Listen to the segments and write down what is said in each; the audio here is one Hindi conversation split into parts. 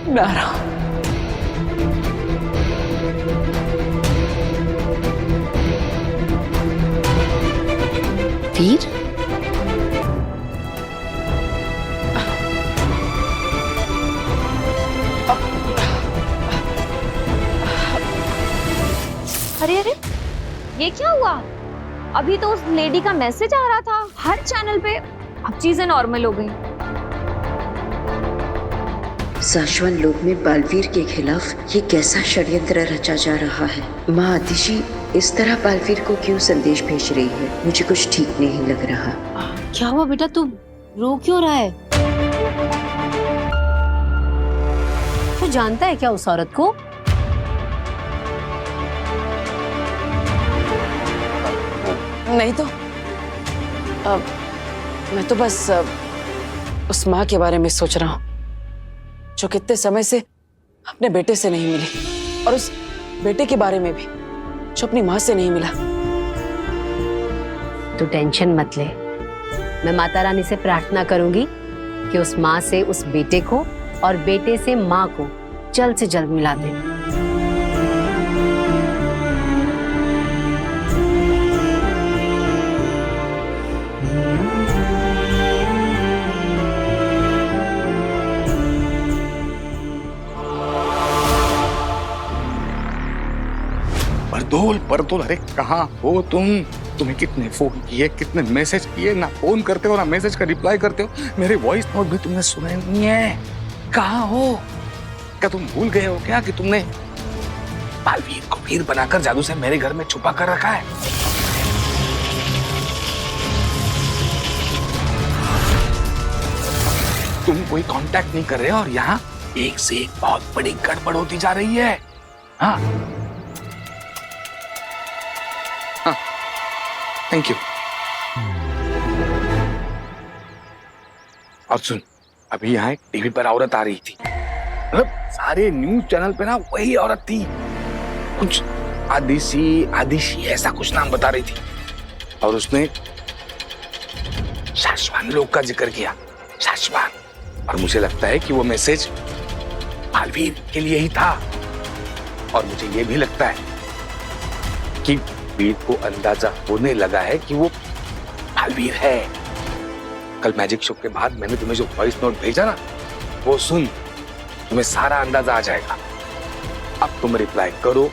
मैं आ रहा हूं। वीर, अरे अरे, ये क्या हुआ? अभी तो उस लेडी का मैसेज आ रहा था हर चैनल पे, अब चीजें नॉर्मल हो गई। शाश्वत लोक में बालवीर के खिलाफ ये कैसा षड्यंत्र रचा जा रहा है? माँ आदिशि इस तरह बालवीर को क्यों संदेश भेज रही है? मुझे कुछ ठीक नहीं लग रहा। क्या हुआ बेटा, तू रो क्यों रहा है? तू जानता है क्या उस औरत को? नहीं तो मैं तो बस उस माँ के बारे में सोच रहा हूँ जो कितने समय से अपने बेटे से नहीं मिली, और उस बेटे के बारे में भी जो अपनी माँ से नहीं मिला। तू टेंशन मत ले, मैं माता रानी से प्रार्थना करूंगी कि उस माँ से उस बेटे को और बेटे से माँ को जल्द से जल्द मिला दे। परदोल, अरे कहाँ हो तुम? तुम्हें कितने फोन किए, कितने मैसेज किए, ना फोन करते हो ना मैसेज का रिप्लाई करते हो। मेरे वॉइस नोट भी तुमने सुने नहीं है। कहाँ हो? क्या तुम भूल गए हो क्या कि तुमने बालवीर को वीर बनाकर जादू से मेरे घर में छुपा कर रखा है? तुम कोई कांटेक्ट नहीं कर रहे हो और यहाँ एक से एक बहुत बड़ी गड़बड़ होती जा रही है। हाँ, थैंक यू। और सुन, अभी यहाँ एक टीवी पर औरत आ रही थी, मतलब सारे न्यूज चैनल पे ना वही औरत थी, कुछ आदिशी ऐसा कुछ नाम बता रही थी, और उसने शाश्वत लोक का जिक्र किया। शाश्वत, और मुझे लगता है कि वो मैसेज बालवीर के लिए ही था, और मुझे ये भी लगता है कि वीर को अंदाजा होने लगा है कि वो बालवीर है। कल मैजिक शो के बाद मैंने तुम्हें जो वॉइस नोट भेजा ना, वो सुन, तुम्हें सारा अंदाजा आ जाएगा। अब तुम रिप्लाई करो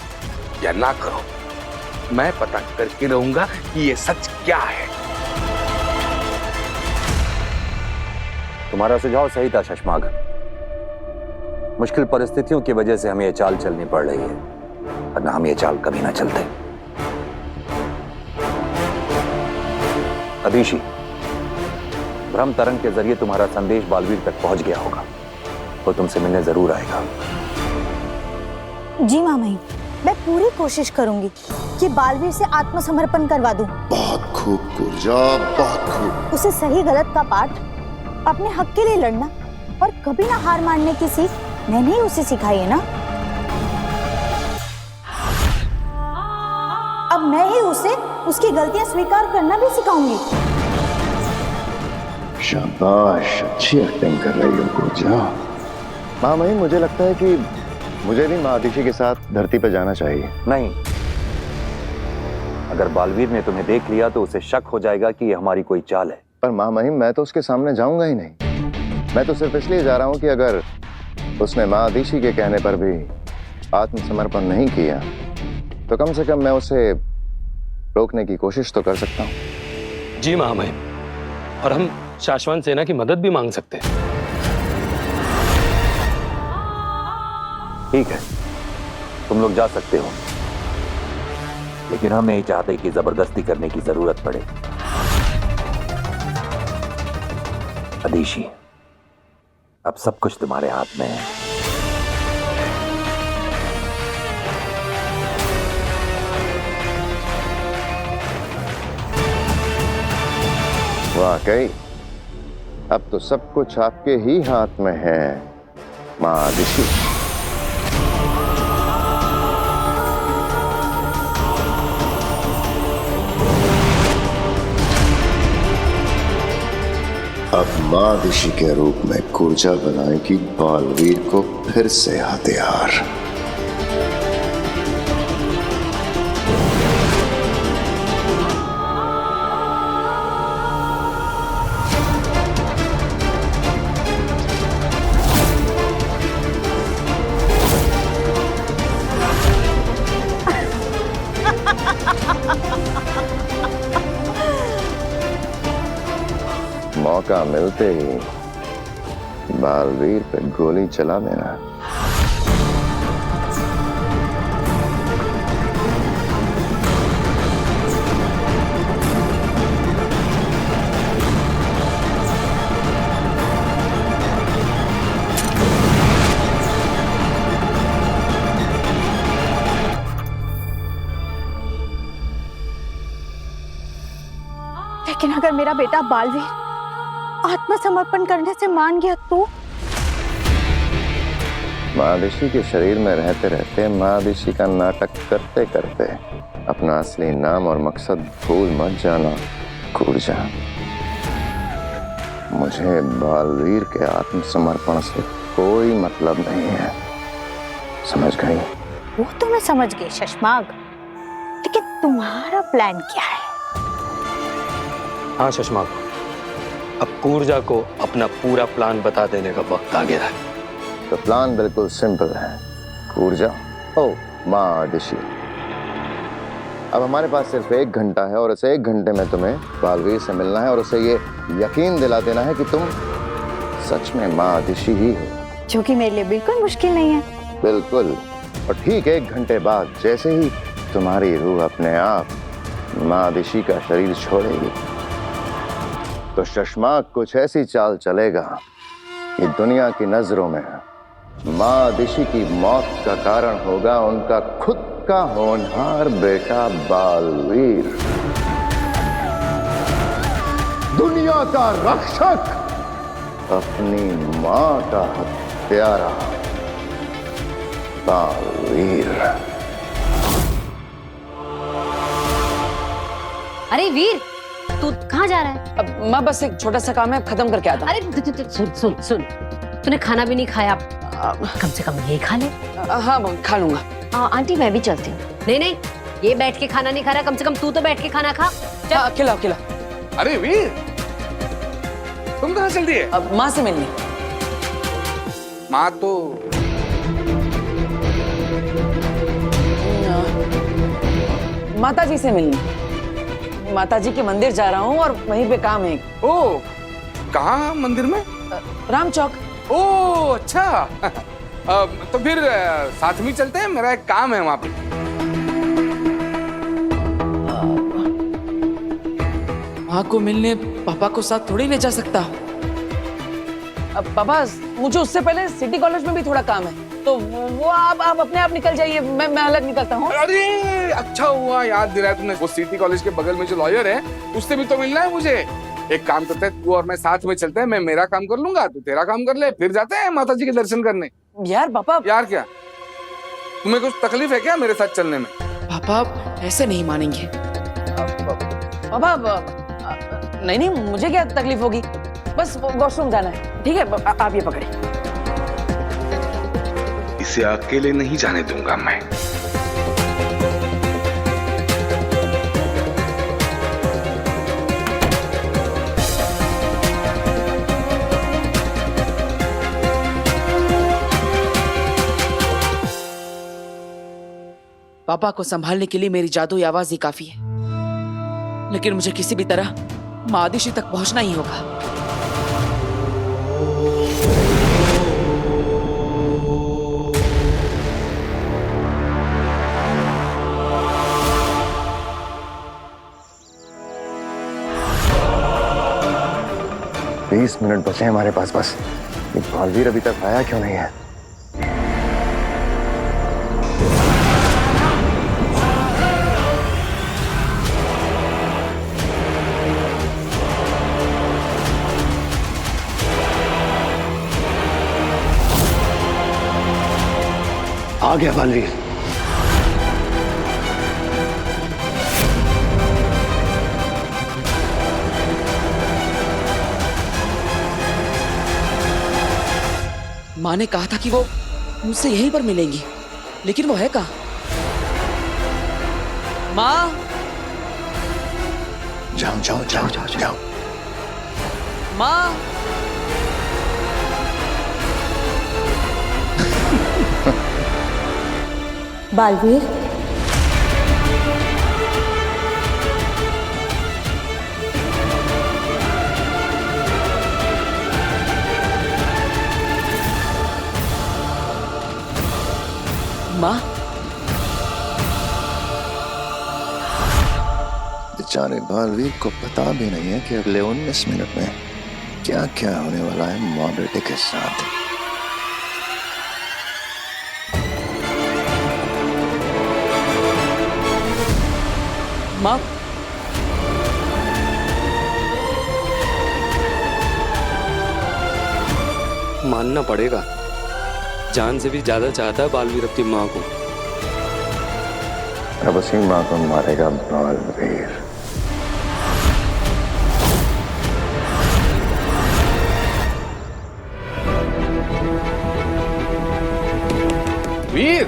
या ना करो, मैं पता करके रहूंगा कि ये सच क्या है। तुम्हारा सुझाव सही था शशमाग। मुश्किल परिस्थितियों की वजह से हमें ये चाल चलनी पड़ रही है, वरना हम ये चाल कभी ना चलते। आदिशि, भ्रम तरंग के जरिए तुम्हारा संदेश बालवीर तक पहुंच गया होगा, वो तुमसे मिलने जरूर आएगा। जी मामाई, मैं पूरी कोशिश करूंगी कि बालवीर से आत्मसमर्पण करवा दूं। बहुत खूब पूजा, बहुत खूब। उसे सही गलत का पाठ, अपने हक के लिए लड़ना और कभी ना हार मानने की सीख मैंने ही उसे सिखाई है ना। अब मैं ही उसे उसकी गलतियां स्वीकार करना भी सिखाऊंगी। शाबाश, अच्छी एक्टिंग कर रही हो पूजा। माँ मही, मुझे लगता है कि मुझे भी माँ आदिशि के साथ धरती पर जाना चाहिए। नहीं, अगर बालवीर ने तुम्हें देख लिया तो उसे शक हो जाएगा कि ये हमारी कोई चाल है। पर माँ मही, मैं तो उसके सामने जाऊंगा ही नहीं। मैं तो सिर्फ इसलिए जा रहा हूँ कि अगर उसने माँ आदिशि के कहने पर भी आत्मसमर्पण नहीं किया तो कम से कम मैं उसे रोकने की कोशिश तो कर सकता हूँ। जी महामहिम, और हम शाश्वत सेना की मदद भी मांग सकते हैं। ठीक है, तुम लोग जा सकते हो, लेकिन हम नहीं चाहते कि जबरदस्ती करने की जरूरत पड़े। आदिशि, अब सब कुछ तुम्हारे हाथ में है। वाकई अब तो सब कुछ आपके ही हाथ में है माँ आदिशि। अब माँ ऋषि के रूप में कूर्जा बनाएगी बालवीर को फिर से हथियार। मौका मिलते ही बालवीर पे गोली चला देना। लेकिन अगर मेरा बेटा बालवीर आत्मसमर्पण करने से मान गया तो? महादिशी के शरीर में रहते रहते महादिशी का नाटक करते करते अपना असली नाम और मकसद भूल मत जाना कूर्जा। मुझे बालवीर के आत्मसमर्पण से कोई मतलब नहीं है, समझ गई? वो तो मैं समझ गई शशमाग, लेकिन तुम्हारा प्लान क्या है? हाँ शशमाग, अब कूर्जा को अपना पूरा प्लान बता देने का वक्त आ गया है। तो प्लान बिल्कुल सिंपल है कूर्जा। ओ माँ ऋषि, अब हमारे पास सिर्फ 1 घंटा है और इस 1 घंटे में तुम्हें बालवीर से मिलना है और उसे ये यकीन दिला देना है कि तुम सच में माँ ऋषि ही हो, जो कि मेरे लिए बिल्कुल मुश्किल नहीं है। बिल्कुल। और ठीक 1 घंटे बाद जैसे ही तुम्हारी रूह अपने आप माँ ऋषि का शरीर छोड़ेगी तो शशमाग कुछ ऐसी चाल चलेगा कि दुनिया की नजरों में माँ ऋषि की मौत का कारण होगा उनका खुद का होनहार बेटा बालवीर, दुनिया का रक्षक, अपनी माँ का हत्यारा बालवीर। अरे वीर, तू कहाँ जा रहा है? अब माँ बस एक छोटा सा काम है, खत्म करके आता। अरे सुन सुन सुन, तूने खाना भी नहीं खाया, कम से कम ये खा ले। हाँ खा लूंगा। आंटी मैं भी चलती हूँ। नहीं नहीं, ये बैठ के खाना नहीं खा रहा, कम से कम तू तो बैठ के खाना खा। हाँ, खिलाओ खिलाओ। अरे वीर, तुम कहाँ चल दिए? अब माँ से मिलनी। माँ तो माताजी से मिलनी। माताजी के मंदिर जा रहा हूँ और वहीं पे काम है। ओ, कहाँ मंदिर में? राम चौक। ओ अच्छा। तो फिर साथ में चलते हैं, मेरा एक काम है वहां पे। माँ को मिलने पापा को साथ थोड़ी ले जा सकता हूँ। अब पापा, मुझे उससे पहले सिटी कॉलेज में भी थोड़ा काम है, तो वो आप अपने आप निकल जाइए, मैं अलग निकलता हूँ। अरे अच्छा हुआ याद दिलाया तुमने, वो सिटी कॉलेज के बगल में जो लॉयर है उससे भी तो मिलना है मुझे। एक काम करते हैं, तू और मैं साथ में चलते हैं, मैं मेरा काम कर लूंगा, तू तेरा काम कर ले, फिर जाते हैं माताजी के दर्शन करने। यार पापा। यार क्या, तुम्हें कुछ तकलीफ है क्या मेरे साथ चलने में? पापा ऐसे नहीं मानेंगे। पापा नहीं, मुझे क्या तकलीफ होगी, बस वॉशरूम जाना है। ठीक है, आप ये पकड़े। इसे अकेले नहीं जाने दूंगा मैं। पापा को संभालने के लिए मेरी जादुई आवाज ही काफी है, लेकिन मुझे किसी भी तरह मादिशी तक पहुंचना ही होगा। मिनट बचे हमारे पास बस। ये बालवीर अभी तक आया क्यों नहीं है? आ गया बालवीर। माँ ने कहा था कि वो मुझसे यहीं पर मिलेंगी, लेकिन वो है कहाँ? माँ, जाओ जाओ जाओ जाओ जाओ। माँ। बालवीर, माँ, बेचारे बालवीर को पता भी नहीं है कि अगले 19 मिनट में क्या क्या होने वाला है माँ बेटे के साथ। माँ, मानना पड़ेगा, जान से भी ज्यादा चाहता है बालवीर अपनी माँ को। अब उसी माँ को मारेगा बालवीर। वीर,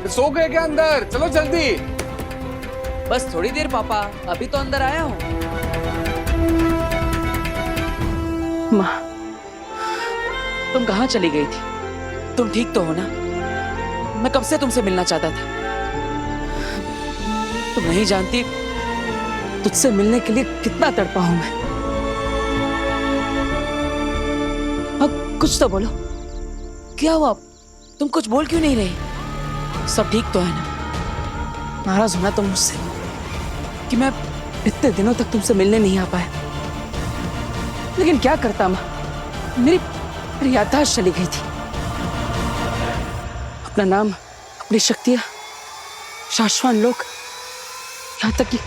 सो गए क्या अंदर? चलो जल्दी। बस थोड़ी देर पापा, अभी तो अंदर आया हूँ। माँ, तुम कहाँ चली गई थी? तुम ठीक तो हो ना? मैं कब से तुमसे मिलना चाहता था। तुम नहीं जानती तुझसे मिलने के लिए कितना तड़पा हूं मैं। अब कुछ तो बोलो, क्या हुआ? तुम कुछ बोल क्यों नहीं रही? सब ठीक तो है ना? नाराज होना तुम मुझसे कि मैं इतने दिनों तक तुमसे मिलने नहीं आ पाया, लेकिन क्या करता माँ, मेरी याददाश्त चली गई थी। अपना नाम, अपनी शक्तियां, शाश्वत लोग, यहां तक कि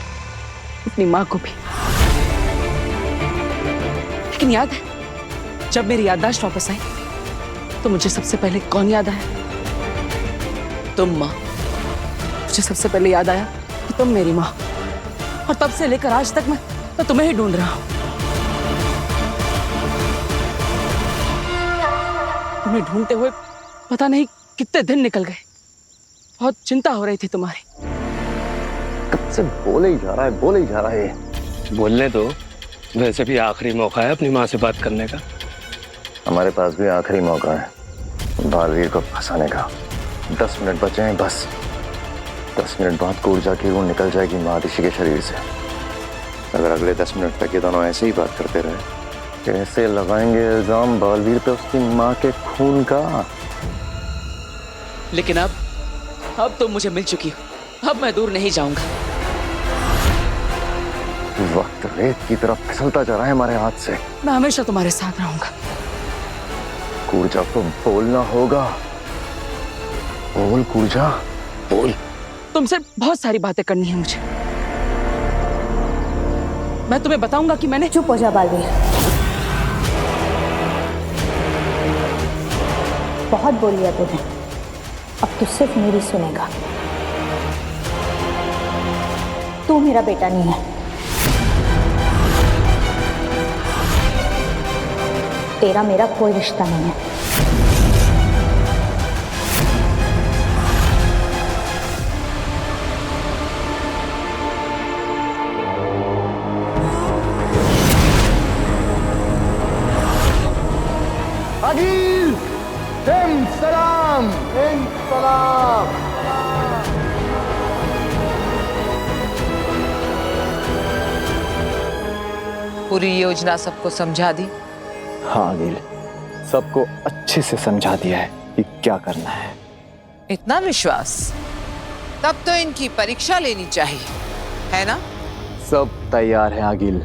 अपनी मां को भी। लेकिन याद है, जब मेरी याददाश्त वापस आई तो मुझे सबसे पहले कौन याद आया? तुम मां। मुझे सबसे पहले याद आया कि तुम मेरी मां, और तब से लेकर आज तक मैं तुम्हें ही ढूंढ रहा हूं। तुम्हें ढूंढते हुए पता नहीं कितने दिन निकल गए। बहुत चिंता हो रही थी तुम्हारी। कब से बोले ही जा रहा है, बोले ही जा रहा है। बोलने दो, वैसे भी आखिरी मौका है अपनी माँ से बात करने का। हमारे पास भी आखिरी मौका है बालवीर को फंसाने का। 10 मिनट बचे हैं बस। 10 मिनट बाद ऊर्जा की रूह निकल जाएगी महादिशी के शरीर से। अगर अगले 10 मिनट तक ये दोनों ऐसे ही बात करते रहे, कैसे लगाएंगे इल्जाम बालवीर पे उसकी माँ के खून का। लेकिन अब तुम मुझे मिल चुकी हो, अब मैं दूर नहीं जाऊंगा। वक्त रेत की तरफ फिसलता जा रहा है हमारे हाथ से। मैं हमेशा तुम्हारे साथ रहूंगा। ऊर्जा को बोलना होगा। बोल ऊर्जा, बोल। तुमसे बहुत सारी बातें करनी है मुझे। मैं तुम्हें बताऊंगा कि मैंने। चुप हो जा बालवीर, बहुत बोल लिया तूने, अब तू सिर्फ मेरी सुनेगा। तू मेरा बेटा नहीं है, तेरा मेरा कोई रिश्ता नहीं है। अगिल, सलाम, सलाम। पूरी योजना सबको समझा दी? हाँ अनिल, सबको अच्छे से समझा दिया है कि क्या करना है। इतना विश्वास? तब तो इनकी परीक्षा लेनी चाहिए, है ना? सब तैयार है अगिल।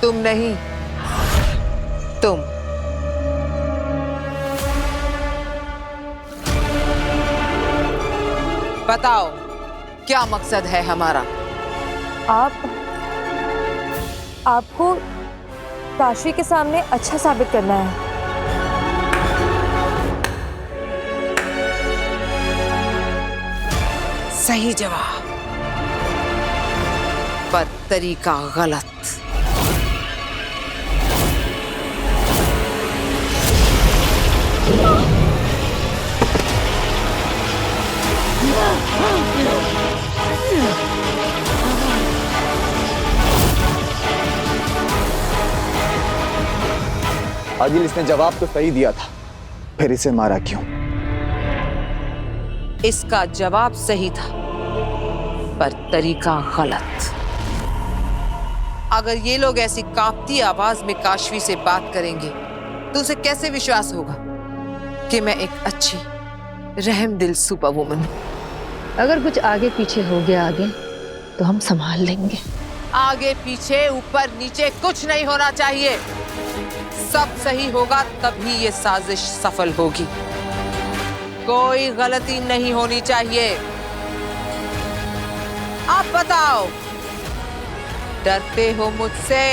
तुम नहीं, तुम। बताओ क्या मकसद है हमारा? आपको काशी के सामने अच्छा साबित करना है। सही जवाब, पर तरीका गलत। आदिल, इसने जवाब तो सही दिया था, फिर इसे मारा क्यों? इसका जवाब सही था, पर तरीका गलत। अगर ये लोग ऐसी कांपती आवाज में काशवी से बात करेंगे तो उसे कैसे विश्वास होगा कि मैं एक अच्छी रहमदिल सुपर वुमन हूं। अगर कुछ आगे पीछे हो गया आगे तो हम संभाल लेंगे। आगे पीछे ऊपर नीचे कुछ नहीं होना चाहिए। सब सही होगा तभी ये साजिश सफल होगी। कोई गलती नहीं होनी चाहिए। आप बताओ, डरते हो मुझसे?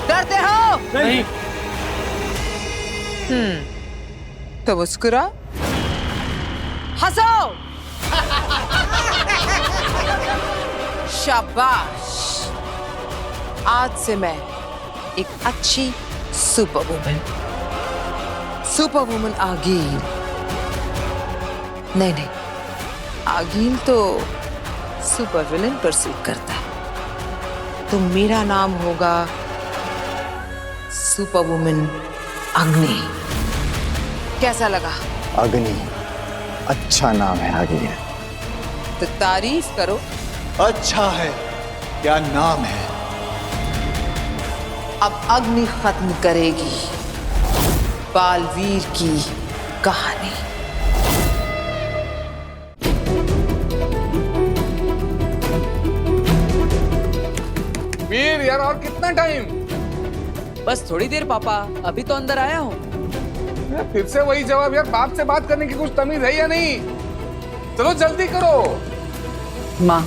डरते हो? नहीं। तो मुस्कुरा, हंसो। शाबाश। आज से मैं एक अच्छी सुपर वुमन आगील। नहीं, आगील तो सुपर विलन पर सूट करता है। तो मेरा नाम होगा सुपर वुमन अग्नि। कैसा लगा? अग्नि अच्छा नाम है आगे। तो तारीफ करो। अच्छा है, क्या नाम है? अब अग्नि खत्म करेगी बालवीर की कहानी। वीर यार, और कितना टाइम? बस थोड़ी देर पापा, अभी तो अंदर आया हूँ। फिर से वही जवाब यार, बाप से बात करने की कुछ तमीज है या नहीं? चलो जल्दी करो। माँ,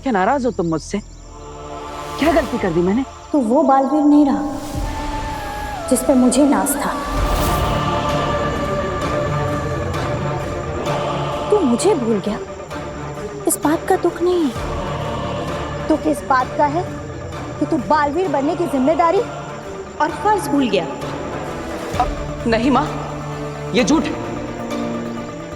क्या नाराज हो तुम मुझसे? क्या गलती कर दी मैंने? तो वो बालवीर नहीं रहा जिस पे मुझे नाज था। तू मुझे भूल गया, इस बात का दुख नहीं है। दुख इस बात का है कि तू बालवीर बनने की जिम्मेदारी और फर्ज भूल गया। नहीं माँ, ये झूठ है।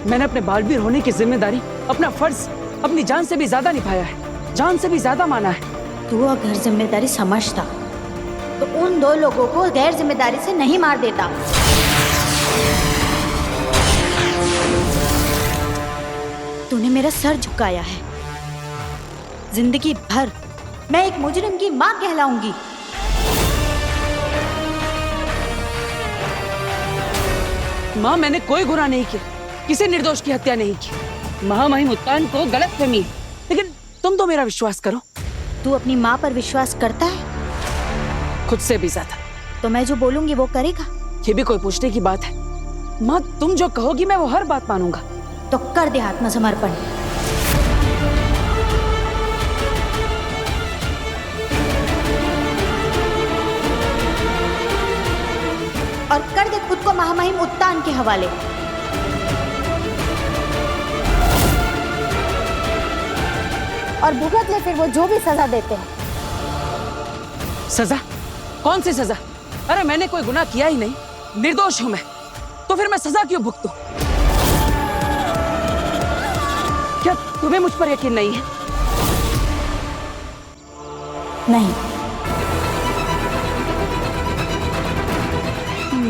मैंने अपने बालवीर होने की जिम्मेदारी, अपना फर्ज अपनी जान से भी ज्यादा निभाया है, जान से भी ज्यादा माना है। तू अगर जिम्मेदारी समझता तो उन दो लोगों को गैर जिम्मेदारी से नहीं मार देता। तूने मेरा सर झुकाया है। जिंदगी भर मैं एक मुजरिम की मां कहलाऊंगी। माँ, मैंने कोई गुनाह नहीं किया, किसी निर्दोष की हत्या नहीं की। महामहिम उत्तान को गलतफहमी है, लेकिन तुम तो मेरा विश्वास करो। तू अपनी माँ पर विश्वास करता है? खुद से भी ज्यादा। तो मैं जो बोलूंगी वो करेगा? ये भी कोई पूछने की बात है? माँ, तुम जो कहोगी मैं वो हर बात मानूंगा। तो कर दे आत्मसमर्पण। और कर दे खुद को महामहिम उत्तान के हवाले। और भुगत ले फिर वो जो भी सजा देते हैं। सजा? कौन सी सजा? अरे मैंने कोई गुनाह किया ही नहीं, निर्दोष हूं मैं, तो फिर मैं सजा क्यों भुगतूं? क्या तुम्हें मुझ पर यकीन नहीं है? नहीं।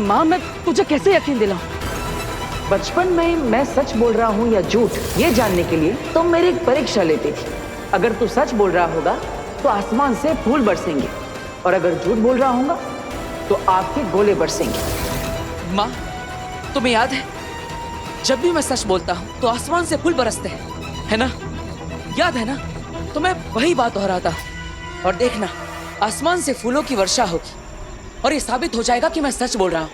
माँ, मैं तुझे कैसे यकीन दिलाऊं? बचपन में मैं सच बोल रहा हूँ या झूठ, ये जानने के लिए तुम मेरी एक परीक्षा लेती थी। अगर तू सच बोल रहा होगा तो आसमान से फूल बरसेंगे, और अगर झूठ बोल रहा होगा तो आपके गोले बरसेंगे। माँ, तुम्हें याद है जब भी मैं सच बोलता हूँ तो आसमान से फूल बरसते हैं, है ना? याद है ना? तो मैं वही बात दोहराता हूँ। और देखना, आसमान से फूलों की वर्षा होगी और ये साबित हो जाएगा कि मैं सच बोल रहा हूँ।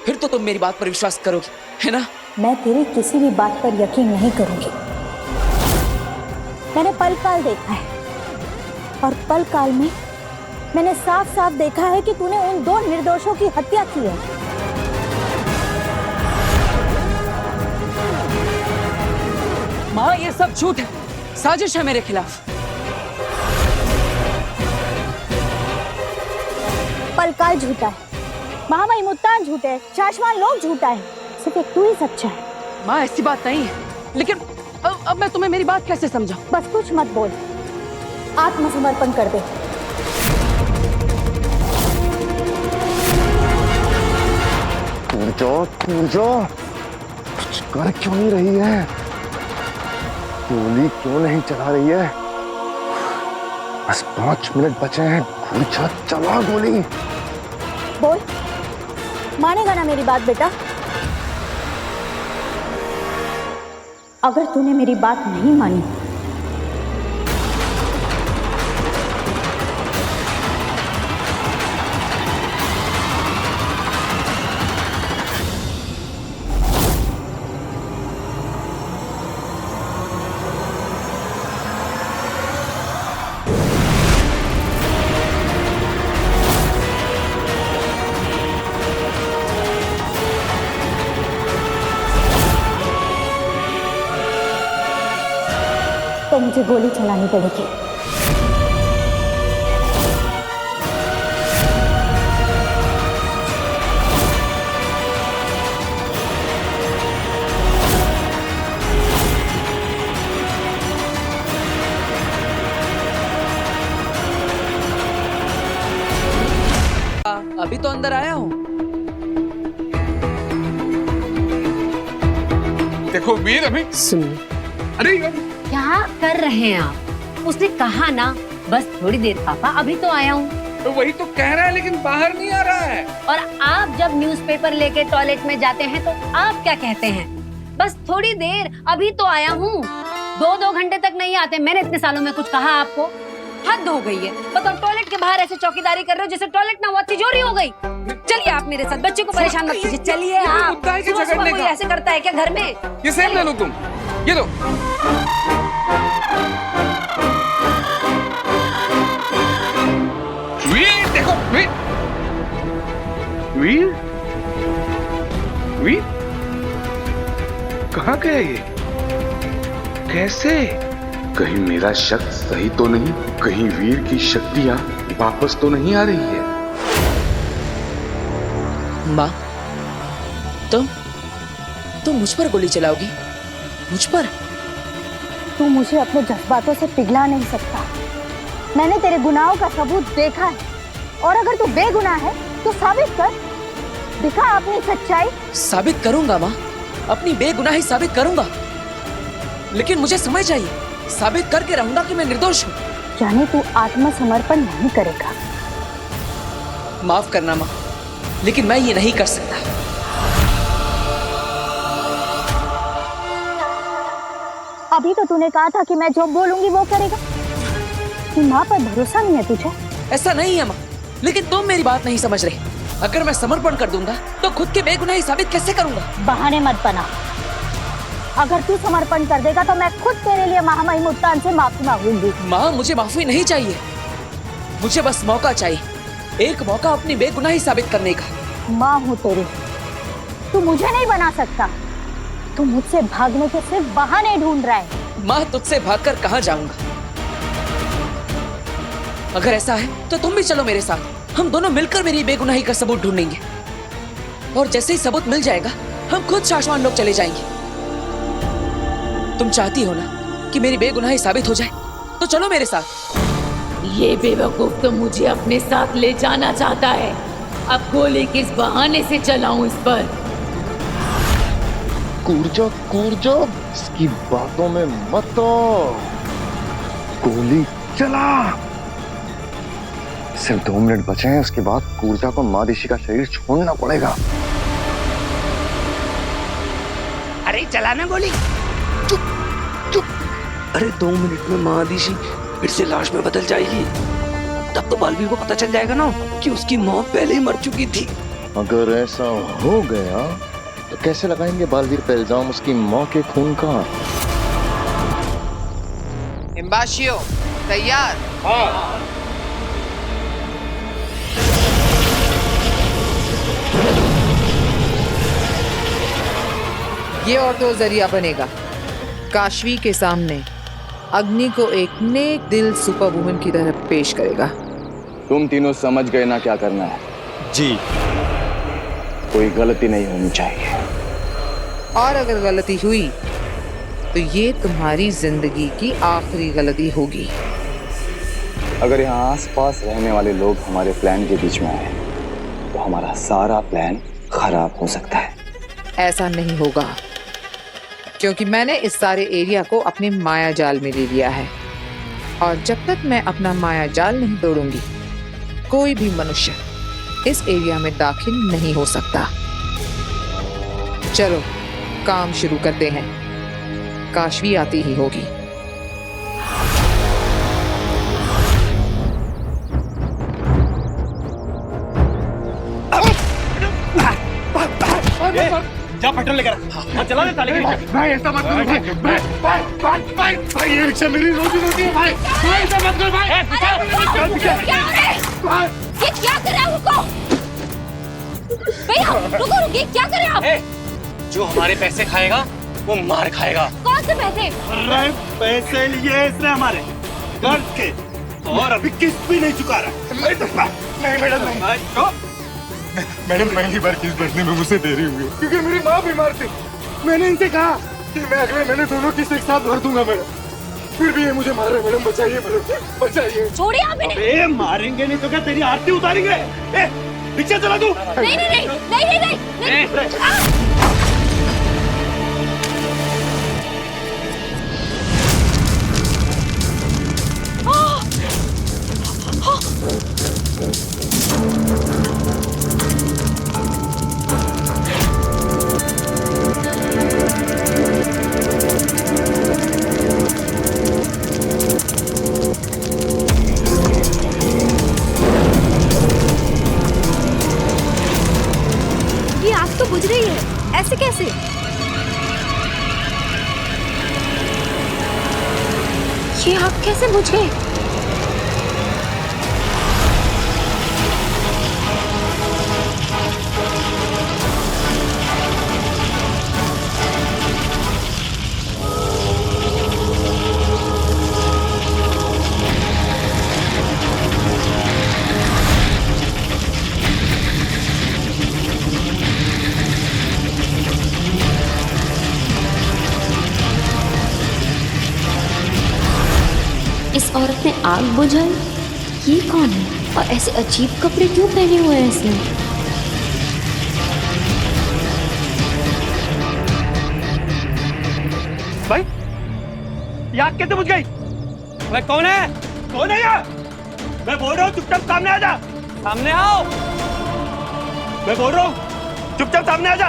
फिर तो तुम मेरी बात पर विश्वास करोगी, है ना? मैं तेरी किसी भी बात पर यकीन नहीं करूंगी। मैंने पल काल देखा है, और पल काल में मैंने साफ साफ देखा है कि तूने उन दो निर्दोषों की हत्या की है। माँ, ये सब झूठ है, साजिश है मेरे खिलाफ। पल काल झूठा है, महामहिम उत्तान झूठे है, शाश्वान लोग झूठा है, सिर्फ एक तू ही सच्चा है। माँ, ऐसी बात नहीं है, लेकिन अब मैं तुम्हें मेरी बात कैसे समझाऊं? बस कुछ मत बोल, आत्मसमर्पण कर दे। पूजा कुछ कर क्यों नहीं रही है? गोली क्यों नहीं चला रही है? बस 5 मिनट बचे हैं। पूजा चला गोली। बोल, मानेगा ना मेरी बात बेटा? अगर तूने मेरी बात नहीं मानी तो मुझे गोली चलानी पड़ेगी। अभी तो अंदर आया हूँ। देखो वीर, अभी सुनो, अरे क्या कर रहे हैं आप? उसने कहा ना बस थोड़ी देर पापा, अभी तो आया हूँ। तो वही तो कह रहा है, लेकिन बाहर नहीं आ रहा है। और आप जब न्यूज़पेपर लेके टॉयलेट में जाते हैं तो आप क्या कहते हैं? बस थोड़ी देर, अभी तो आया हूँ। 2-2 घंटे तक नहीं आते। मैंने इतने सालों में कुछ कहा आपको? हद हो गई है। बताओ, टॉयलेट के बाहर ऐसे चौकीदारी कर रहे हो जैसे टॉयलेट ना हुआ तिजोरी हो गई। चलिए आप मेरे साथ, बच्चे को परेशान मत कीजिए। चलिए आप। सुबह कोई ऐसे करता है क्या घर में? ये सेब ले लो तुम, ये लो। वीर देखो, वीर वीर वीर कहाँ गया ये? कैसे? कहीं मेरा शक सही तो नहीं? कहीं वीर की शक्तियां वापस तो नहीं आ रही है? माँ, तुम मुझ पर गोली चलाओगी? मुझ पर? तू मुझे अपने जज्बातों से पिघला नहीं सकता। मैंने तेरे गुनाहों का सबूत देखा है, और अगर तू बेगुनाह है तो साबित कर, दिखा अपनी सच्चाई। साबित करूंगा माँ, अपनी बेगुनाही साबित करूंगा, लेकिन मुझे समय चाहिए। साबित करके रहूंगा कि मैं निर्दोष हूँ। यानी तू आत्मसमर्पण नहीं करेगा? माफ करना माँ, लेकिन मैं ये नहीं कर सकता। अभी तो तूने कहा था कि मैं जो बोलूंगी वो करेगा। कि माँ पर भरोसा नहीं है तुझे? ऐसा नहीं है माँ, लेकिन तुम मेरी बात नहीं समझ रहे। अगर मैं समर्पण कर दूंगा तो खुद की बेगुनाही साबित कैसे करूंगा? बहाने मत बना। अगर तू समर्पण कर देगा तो मैं खुद तेरे लिए महामहिम उत्तान से माफी मांगूंगी। माँ, मुझे माफी नहीं चाहिए, मुझे बस मौका चाहिए, एक मौका अपनी बेगुनाही साबित करने का। माँ हूँ तेरी, तू मुझे नहीं बना सकता। तू मुझसे भागने के सिर्फ बहाने ढूंढ रहा है। माँ, तुझसे भागकर कहाँ जाऊंगा? अगर ऐसा है तो तुम भी चलो मेरे साथ। हम दोनों मिलकर मेरी बेगुनाही का सबूत ढूंढेंगे, और जैसे ही सबूत मिल जाएगा हम खुद शाश्वान लोग चले जाएंगे। तुम चाहती हो ना कि मेरी बेगुनाही साबित हो जाए, तो चलो मेरे साथ। ये बेवकूफ तो मुझे अपने साथ ले जाना चाहता है। अब गोली किस बहाने से चलाऊं इस पर? कूर्जो, इसकी बातों में मत आओ। गोली चला। सिर्फ 2 मिनट बचे हैं, उसके बाद कूर्जा को मादिशी का शरीर छोड़ना पड़ेगा। अरे चलाना गोली। चुप। अरे 2 मिनट में महादिशी फिर से लाश में बदल जाएगी। तब तो बालवीर को पता चल जाएगा ना कि उसकी माँ पहले ही मर चुकी थी। अगर ऐसा हो गया तो कैसे लगाएंगे बालवीर पे इल्जाम उसकी माँ के खून का? हिम्बाशियो तैयार? हाँ। ये ऑटो जरिया बनेगा काशवी के सामने अग्नि को एक नेक दिल सुपर वुमन की तरह पेश करेगा। तुम तीनों समझ गए ना क्या करना है? जी। कोई गलती नहीं होनी चाहिए। और अगर गलती हुई तो ये तुम्हारी जिंदगी की आखिरी गलती होगी। अगर यहाँ आसपास रहने वाले लोग हमारे प्लान के बीच में आए तो हमारा सारा प्लान खराब हो सकता है। ऐसा नहीं होगा, क्योंकि मैंने इस सारे एरिया को अपने माया जाल में ले लिया है, और जब तक मैं अपना माया जाल नहीं तोड़ूंगी, कोई भी मनुष्य इस एरिया में दाखिल नहीं हो सकता। चलो काम शुरू करते हैं, काशवी आती ही होगी। जा पेट्रोल लेकर आ, चला दे ताले की। भाई ऐसा मत करो भाई ये रिक्शा मेरी रोजी रोटी है भाई ऐसा मत करो भाई। ये क्या कर रहे हो? रुको भैया, रुको रुकिए, क्या कर रहे हैं आप? जो हमारे पैसे खाएगा वो मार खाएगा। कौन से पैसे? अरे पैसे लिए इसने हमारे कर्ज के, और अभी किस्त भी नहीं चुका रहा। नहीं मैडम नहीं, मैडम पहली बार किस्त भरने में मुझसे देरी हुई है क्योंकि मेरी माँ बीमार थी। मैंने इनसे कहा कि मैं अगले महीने दोनों किस्त एक साथ भर दूंगा मैडम, फिर भी ये मुझे मार रहे। मैडम बचाइए, मैडम बचाइए। छोड़िए आप इन्हें। अरे मारेंगे नहीं तो क्या तेरी आरती उतारेंगे? रिक्शा चला तू। नहीं नहीं नहीं नहीं नहीं नहीं। बुझ रही है, ऐसे कैसे? ये आग कैसे बुझ गई? इस औरत ने आग बुझाई? ये कौन है और ऐसे अजीब कपड़े क्यों पहने हुए हैं इसने? भाई ये आग कैसे बुझ गई? भाई कौन है? कौन है यार? मैं बोल रहा हूँ चुपचाप सामने आ जा। सामने आओ, मैं बोल रहा हूँ चुपचाप सामने आ जा।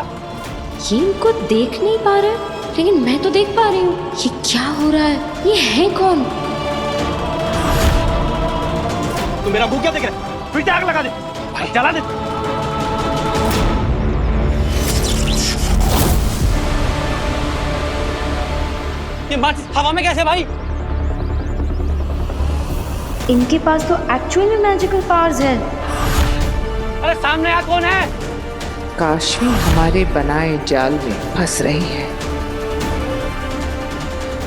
ये इनको देख नहीं पा रहा, लेकिन मैं तो देख पा रही हूँ। ये क्या हो रहा है? ये है कौन? तू मेरा मुंह क्या देख रहा है? फिर से आग लगा दे, जला दे। ये माचिस हवा में कैसे भाई? इनके पास तो एक्चुअली मैजिकल पावर्स है। अरे सामने आ, कौन है? काशवी हमारे बनाए जाल में फंस रही है।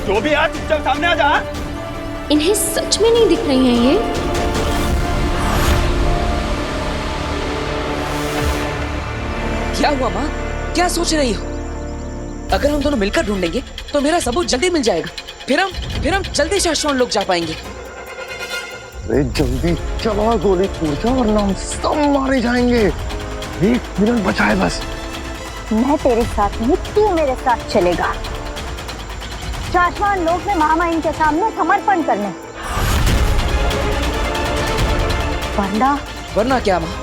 जो भी है चुपचाप सामने आ जा। इन्हें सच में नहीं दिख रही हैं ये। क्या हुआ माँ? क्या सोच रही हो? अगर हम दोनों मिलकर ढूंढेंगे तो मेरा सबूत जल्दी मिल जाएगा। फिर हम जल्दी शाश्वत लोग जा पाएंगे। अरे जल्दी चला, गोली कूद जा वरना हम सब मारे जाएंगे। 1 मिनट बचा है बस। मैं तेरे साथ नहीं, तू मेरे साथ चलेगा। शाश्वत लोग में महामाइन के सामने समर्पण करने। वरना क्या माँ?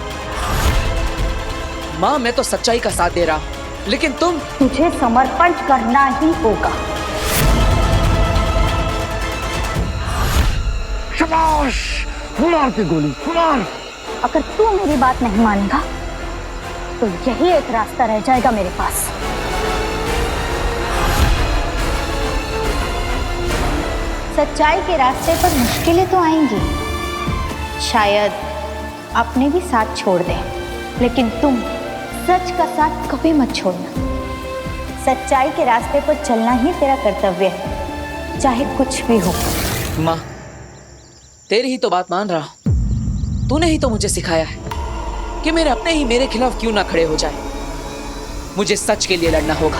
माँ मैं तो सच्चाई का साथ दे रहा हूँ, लेकिन तुझे समर्पण करना ही होगा। शाबाश, मार के गोली मार। अगर तू मेरी बात नहीं मानेगा तो यही एक रास्ता रह जाएगा मेरे पास। सच्चाई के रास्ते पर मुश्किलें तो आएंगी, शायद अपने भी साथ छोड़ दे, लेकिन तुम सच का साथ कभी मत छोड़ना। सच्चाई के रास्ते पर चलना ही तेरा कर्तव्य है, चाहे कुछ भी हो। माँ तेरी ही तो बात मान रहा हूँ। तूने ही तो मुझे सिखाया है कि मेरे अपने ही मेरे खिलाफ क्यों ना खड़े हो जाए। मुझे सच के लिए लड़ना होगा,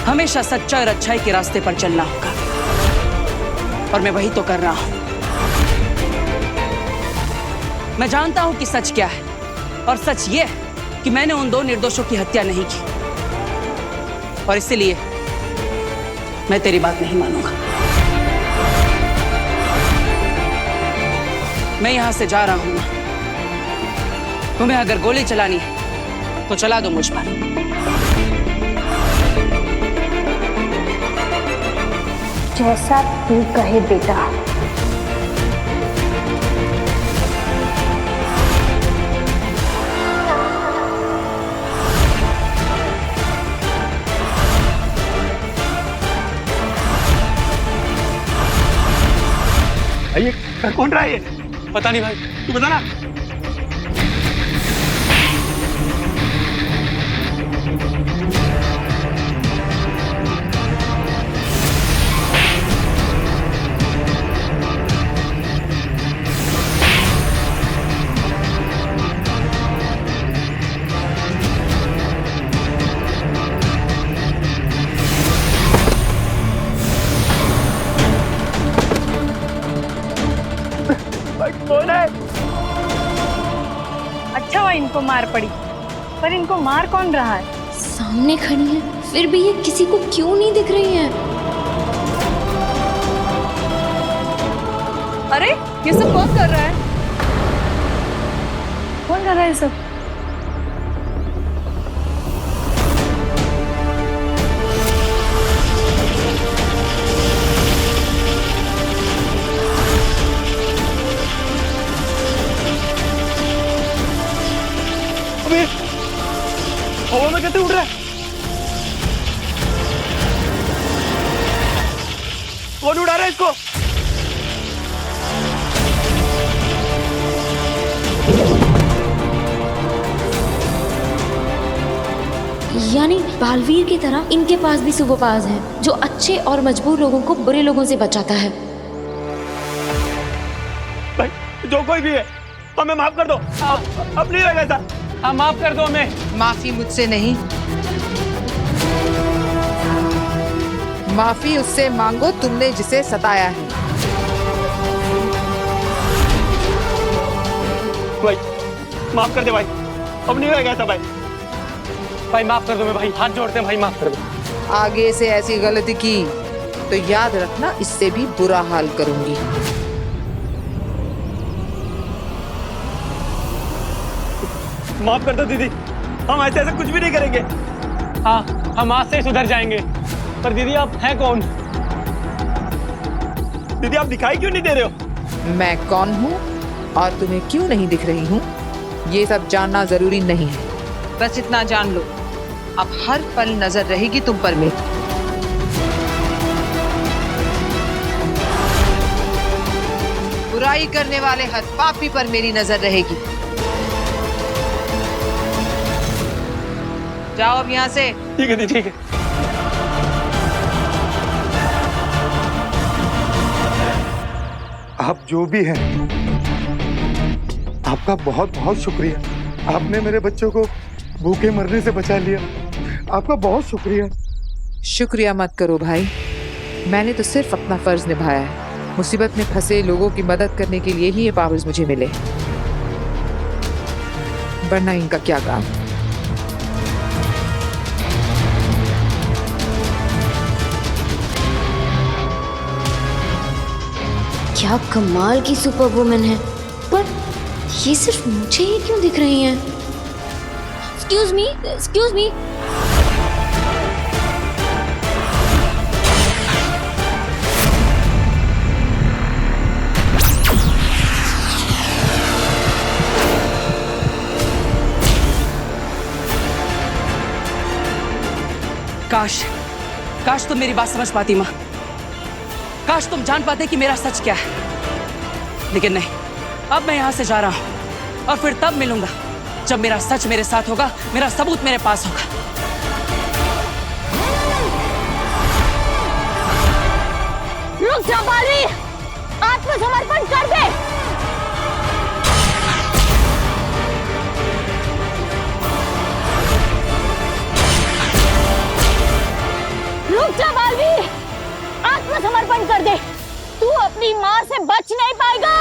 हमेशा सच्चाई और अच्छाई के रास्ते पर चलना होगा, और मैं वही तो कर रहा हूँ। मैं जानता हूं कि सच क्या है, और सच ये है कि मैंने उन 2 निर्दोषों की हत्या नहीं की, और इसलिए मैं तेरी बात नहीं मानूंगा। मैं यहां से जा रहा हूं ना। तुम्हें अगर गोली चलानी है तो चला दो मुझ पर। जैसा तू कहे बेटा। ये घर कौन रहा है? ये पता नहीं भाई, तू बता ना। अच्छा हुआ इनको मार पड़ी, पर इनको मार कौन रहा है? सामने खड़ी है, फिर भी ये किसी को क्यों नहीं दिख रही है? अरे ये सब कौन कर रहा है? कौन कर रहा है सब? हवा में कैसे उड़ रहा है? कौन उड़ा रहा है इसको? यानी बालवीर की तरह इनके पास भी सुपर पावर्स हैं, जो अच्छे और मजबूर लोगों को बुरे लोगों से बचाता है। भाई जो कोई भी है, हमें माफ कर दो। अब नहीं रहेगा ऐसा। हाँ माफ कर दो हमें। माफी मुझसे नहीं, माफी उससे मांगो तुमने जिसे सताया है। भाई माफ कर दे भाई, अब नहीं रहेगा ऐसा भाई। भाई माफ कर दो मैं, भाई हाथ जोड़ते हैं भाई, माफ कर दो। आगे से ऐसी गलती की तो याद रखना, इससे भी बुरा हाल करूंगी। माफ कर दो दीदी, हम ऐसे कुछ भी नहीं करेंगे। हाँ हम आज से ही सुधर जाएंगे। पर दीदी आप हैं कौन? दीदी आप दिखाई क्यों नहीं दे रहे हो? मैं कौन हूँ और तुम्हें क्यों नहीं दिख रही हूँ, ये सब जानना जरूरी नहीं है। बस इतना जान लो, अब हर पल नजर रहेगी तुम पर मेरी। बुराई करने वाले हर पापी पर मेरी नजर रहेगी। जाओ अब यहाँ से। ठीक है ठीक है। आप जो भी हैं, आपका बहुत बहुत शुक्रिया। आपने मेरे बच्चों को भूखे मरने से बचा लिया, आपका बहुत शुक्रिया। शुक्रिया मत करो भाई, मैंने तो सिर्फ अपना फर्ज निभाया है। मुसीबत में फंसे लोगों की मदद करने के लिए ही ये पावर्स मुझे मिले, वरना इनका क्या काम। क्या कमाल की सुपर वुमन है, पर ये सिर्फ मुझे ही क्यों दिख रही हैं? Excuse me, excuse me. काश काश तुम मेरी बात समझ पाती माँ, काश तुम जान पाते कि मेरा सच क्या है। लेकिन नहीं, अब मैं यहां से जा रहा हूं और फिर तब मिलूंगा जब मेरा सच मेरे साथ होगा, मेरा सबूत मेरे पास होगा। रुक जा बालवीर, आत्मसमर्पण कर दे। रुक जा बालवीर, आत्मसमर्पण कर दे। तू अपनी मां से बच नहीं पाएगा।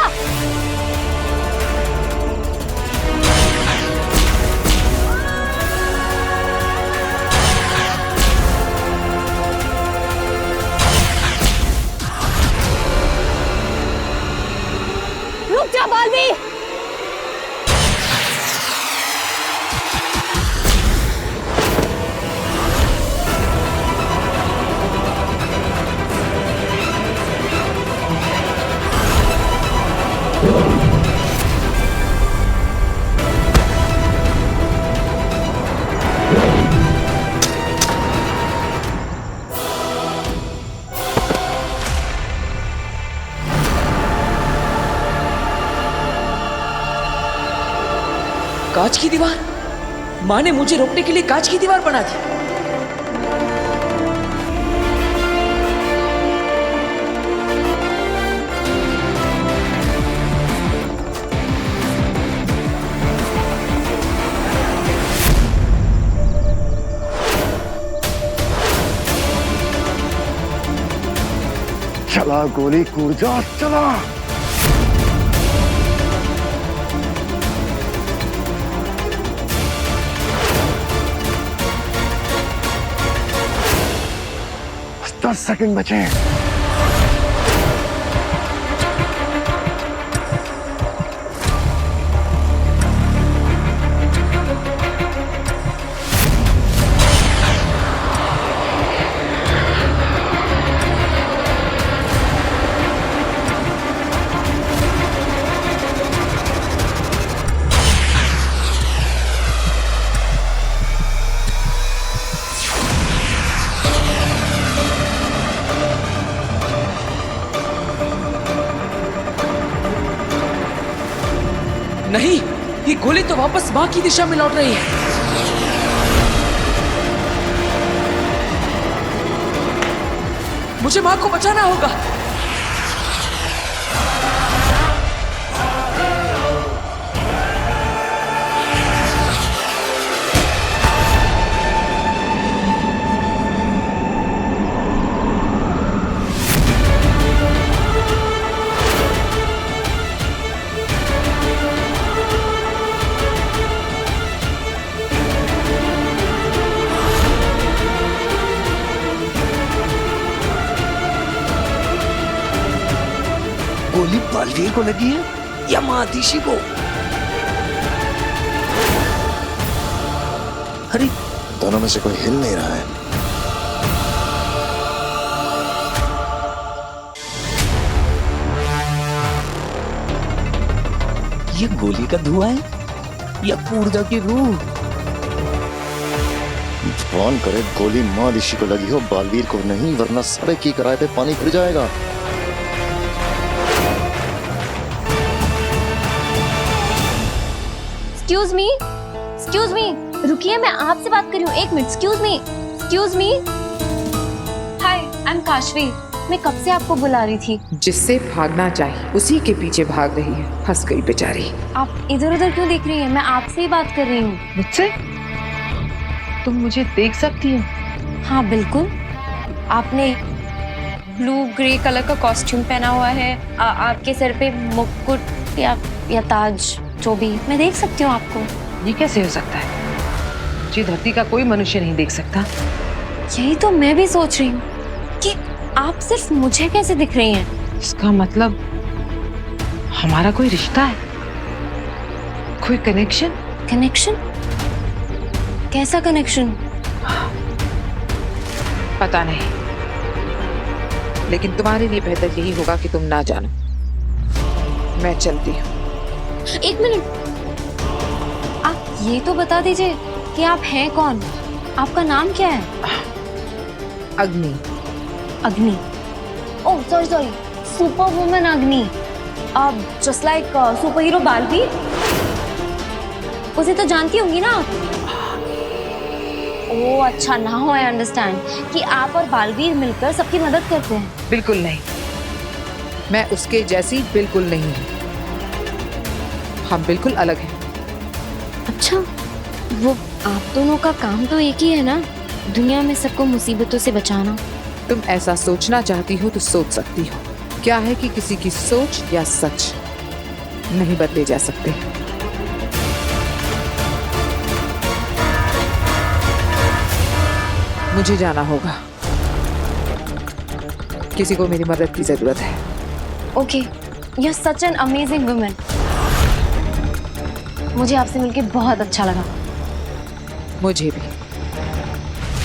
बालवीर! कांच की दीवार? माँ ने मुझे रोकने के लिए कांच की दीवार बना दी। चला गोली, कूद जा, चला। बस 10 सेकंड बचे। नहीं, ये गोली तो वापस माँ की दिशा में लौट रही है। मुझे माँ को बचाना होगा। गोली बालवीर को लगी है या माँ आतिशी को? अरे दोनों में से कोई हिल नहीं रहा है। ये गोली का धुआं है या पूर्जा की रूह? भगवान करे गोली माँ ऋषि को लगी हो, बालवीर को नहीं, वरना सारे की किराए पे पानी फिर जाएगा। एक्सक्यूज मी, रुकिए, मैं आपसे बात कर रही हूँ। एक minute, excuse me. Hi, I am Kashvi. मैं कब से आपको बुला रही थी। जिससे भागना चाहिए उसी के पीछे भाग रही है, फंस गई बेचारी। आप इधर उधर क्यों देख रही हैं? मैं आपसे ही बात कर रही हूँ। मुझसे? तुम मुझे देख सकती हो? हाँ बिल्कुल। आपने ब्लू ग्रे कलर का कॉस्ट्यूम पहना हुआ है, आपके सर पे मुकुट या ताज, जो भी, मैं देख सकती हूँ आपको। ये कैसे हो सकता है? मुझे धरती का कोई मनुष्य नहीं देख सकता। यही तो मैं भी सोच रही हूँ कि आप सिर्फ मुझे कैसे दिख रही हैं। इसका मतलब हमारा कोई रिश्ता है, कोई कनेक्शन? कनेक्शन? कैसा कनेक्शन? पता नहीं, लेकिन तुम्हारे लिए बेहतर यही होगा कि तुम ना जानो। मैं चलती हूँ। एक मिनट, आप ये तो बता दीजिए कि आप हैं कौन? आपका नाम क्या है? अग्नि। अग्नि? ओह सॉरी, सुपर वुमन अग्नि। Just like super hero Baalveer. उसे तो जानती होंगी ना आप? ओह अच्छा, नाउ आई अंडरस्टैंड कि आप और बालवीर मिलकर सबकी मदद करते हैं। बिल्कुल नहीं, मैं उसके जैसी बिल्कुल नहीं हूँ। हम बिल्कुल अलग हैं। अच्छा, वो आप दोनों का काम तो एक ही है ना, दुनिया में सबको मुसीबतों से बचाना। तुम ऐसा सोचना चाहती हो तो सोच सकती हो। क्या है कि किसी की सोच या सच नहीं बदले जा सकते। मुझे जाना होगा, किसी को मेरी मदद की जरूरत है। Okay, you are such an amazing woman. मुझे आपसे मिलके बहुत अच्छा लगा। मुझे भी।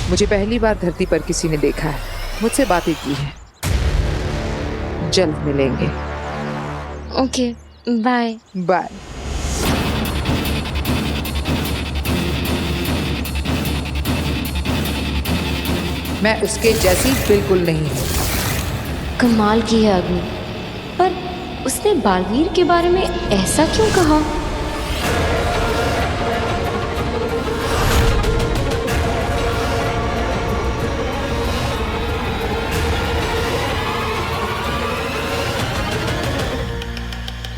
मुझे पहली बार धरती पर किसी ने देखा है, मुझसे बातें की है। जल्द मिलेंगे। Okay, bye. बाय। मैं उसके जैसी बिल्कुल नहीं हूँ। कमाल की है अग्नि, पर उसने बालवीर के बारे में ऐसा क्यों कहा?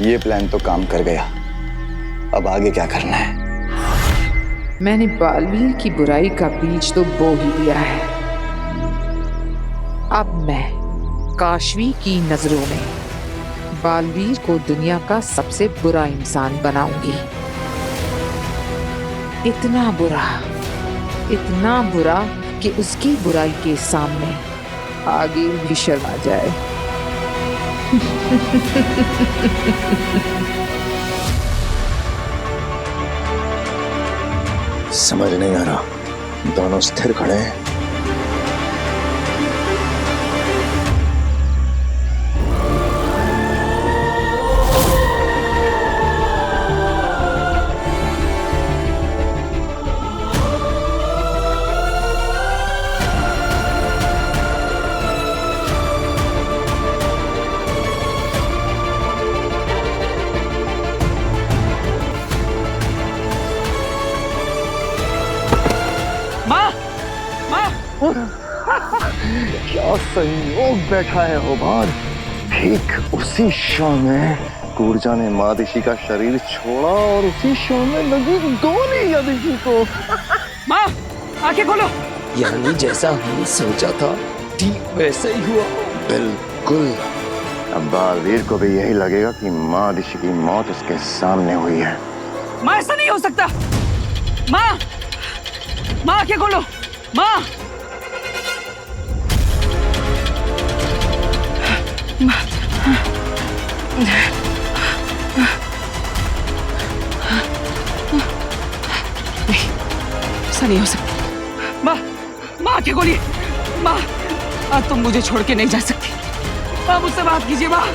ये प्लान तो काम कर गया, अब आगे क्या करना है? मैंने बालवीर की बुराई का बीज तो बो ही दिया है। अब मैं काशवी की नजरों में बालवीर को दुनिया का सबसे बुरा इंसान बनाऊंगी। इतना बुरा कि उसकी बुराई के सामने आगे भी शर्मा जाए। समझ नहीं आ रहा, दोनों स्थिर खड़े हैं। क्या संयोग बैठा है ओबार। ठीक उसी क्षण में कूर्जा ने मादिशी का शरीर छोड़ा और उसी क्षण में लगी गोली यदिशी को। माँ, आंखें खोलो। यानी जैसा हमने सोचा था ठीक वैसा ही हुआ। बिल्कुल। अब बालवीर को भी यही लगेगा कि मादिशी की मौत उसके सामने हुई है। माँ, ऐसा नहीं हो सकता। माँ, आंखें खोलो। माँ, ऐसा नहीं हो सकता। माँ आंखें खोलिए। माँ, आज तुम मुझे छोड़ के नहीं जा सकती। माँ, मुझसे बात कीजिए। माँ।